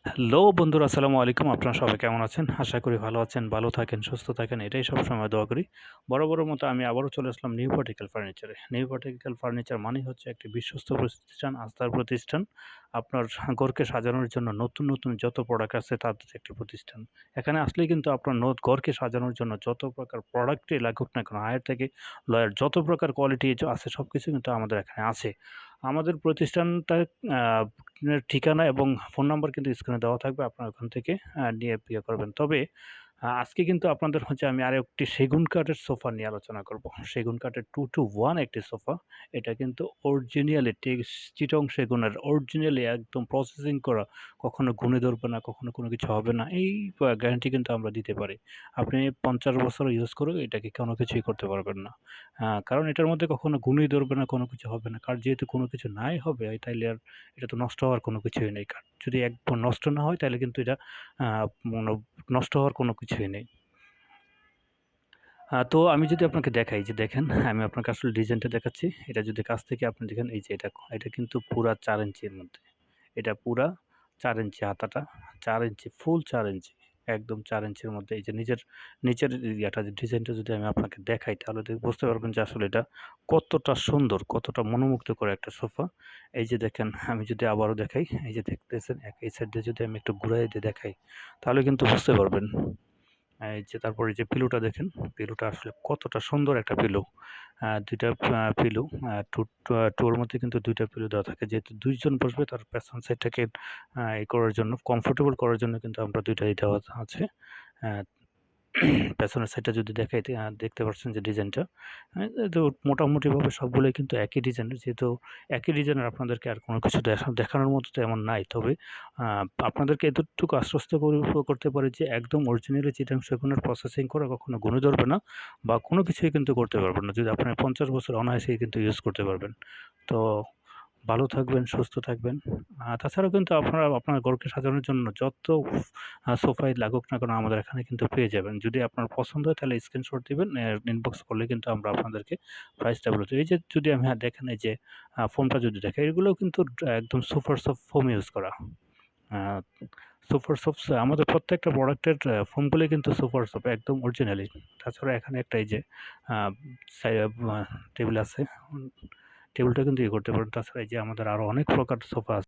Hello বন্ধুরা, আসসালামু আলাইকুম। আপনারা সবাই কেমন আছেন? আশা করি ভালো আছেন, ভালো থাকেন, সুস্থ থাকেন। এটাই সবসময় দোয়া করি। বরাবরের মতো আমি আবারও চলে আসলাম নিউ ভার্টিক্যাল ফার্নিচারে। নিউ ভার্টিক্যাল ফার্নিচার মানেই হচ্ছে একটি বিশ্বস্ত প্রতিষ্ঠান, আস্থার প্রতিষ্ঠান। আপনার ঘরকে সাজানোর জন্য নতুন যত প্রোডাক্ট আছে তাদের একটি প্রতিষ্ঠান। এখানে আসলেই কিন্তু আপনার ঘরকে সাজানোর জন্য যত প্রকার প্রোডাক্টই লাগুক না কেন, হায়ার থেকে লয়ার যত প্রকার কোয়ালিটি আছে সবকিছু কিন্তু আমাদের এখানে আছে। আমাদের প্রতিষ্ঠানটা আ এর ঠিকানা এবং ফোন নাম্বার কিন্তু স্ক্রিনে দেওয়া থাকবে। আপনারা ওখান থেকে নিয়ে করবেন। তবে আজকে কিন্তু আপনাদের হচ্ছে আমি আরেকটি সেগুন কাঠের সোফা নিয়ে আলোচনা করব। সেগুন কাঠের 2 to 1 একটি সোফা। এটা কিন্তু অরিজিনালি চিটং সেগুনের অরিজিনালি একদম প্রসেসিং করা। কখনো ঘুণে ধরবে না, কখনো কোনো কিছু হবে না। এই গ্যারান্টি কিন্তু আমরা দিতে পারি। আপনি ৫০ বছর ইউজ করেও এটাকে কোনো কিছুই করতে পারবেন না। কারণ এটার মধ্যে কখনো ঘুণই ধরবে না, কোনো কিছু হবে না। কারণ যেহেতু কোনো কিছু নাই হবে তাইলে আর এটা তো নষ্ট হওয়ার কোনো কিছুই নেই। যদি একবার নষ্ট না হয় তাহলে কিন্তু এটা আ মনো নষ্ট হওয়ার কোনো কিছুই নেই। তো আমি যদি আপনাকে দেখাই যে দেখেন, আমি আপনাকে আসলে ডিজাইনটা দেখাচ্ছি। এটা যদি কাছ থেকে আপনি দেখেন এই যে এটা কিন্তু পুরা ৪ ইঞ্চির মধ্যে। এটা পুরা ৪ ইঞ্চি হাতাটা, ৪ ইঞ্চি ফুল ৪ ইঞ্চি। একদম ৪ ইঞ্চির মধ্যে এই যে নিচের ডিজাইনটা যদি আমি আপনাকে দেখাই তাহলে বুঝতে পারবেন যে আসলে এটা কতটা সুন্দর, কতটা মনোমুগ্ধকর একটা সোফা। এই যে দেখেন আমি যদি আবারও দেখাই, এই যে দেখতেছেন এই সাইড দিয়ে যদি আমি একটু ঘুরাই দিয়ে দেখাই তাহলে কিন্তু বুঝতে পারবেন। এই যে তারপরে যে পিলোটা দেখেন, পিলোটা আসলে কতটা সুন্দর একটা পিলো। ২ টা পিলো 2 এর মধ্যে কিন্তু ২ টা পিলো দেওয়া থাকে। যেহেতু ২ জন বসবে তার পেছন সাইডটাকে করার জন্য কমফোর্টেবল করার জন্য কিন্তু আমরা ২ টাই দেওয়া আছে। আ পেছনের সাইডটা যদি দেখাই দেখতে পাচ্ছেন যে ডিজাইনটা। তো মোটামুটিভাবে সবগুলোই কিন্তু একই ডিজাইনের। যেহেতু একই ডিজাইনের আপনাদেরকে আর কোনো কিছু দেখানোর মতো তেমন নাই। তবে আ আপনাদেরকে এতটুকু আশ্বস্ত করতে পারি যে একদম অরিজিনালি চিটাং সেগুনের প্রসেসিং করা কখনো গুনে ধরবে না বা কোনো কিছুই কিন্তু করতে পারবেন না। যদি আপনার ৫০ বছর অনায়াসেই কিন্তু ইউজ করতে পারবেন। তো ভালো থাকবেন, সুস্থ থাকবেন। তাছাড়াও কিন্তু আপনারা আপনার ঘরকে সাজানোর জন্য যত সোফাই লাগুক না কেন আমাদের এখানে কিন্তু পেয়ে যাবেন। যদি আপনার পছন্দ হয় তাহলে স্ক্রিনশট দিবেন। ইনবক্স করলে কিন্তু আমরা আপনাদেরকে প্রাইসটা বলে দেব। এই যে যদি আমি দেখেন এই যে ফোমটা যদি দেখাই এগুলোও কিন্তু একদম সুপার সফট ফোম ইউজ করা। আ সুপার সফট আমাদের প্রত্যেকটা প্রোডাক্টের ফোমগুলোই কিন্তু সুপার সফট একদম অরিজিনালি। তাছাড়া এখানে একটা এই যে আ সাই আ টেবিল আছে। টেবিলটা কিন্তু করতে পারেন। তাছাড়া এই যে আমাদের আরো অনেক প্রকার সোফা আছে।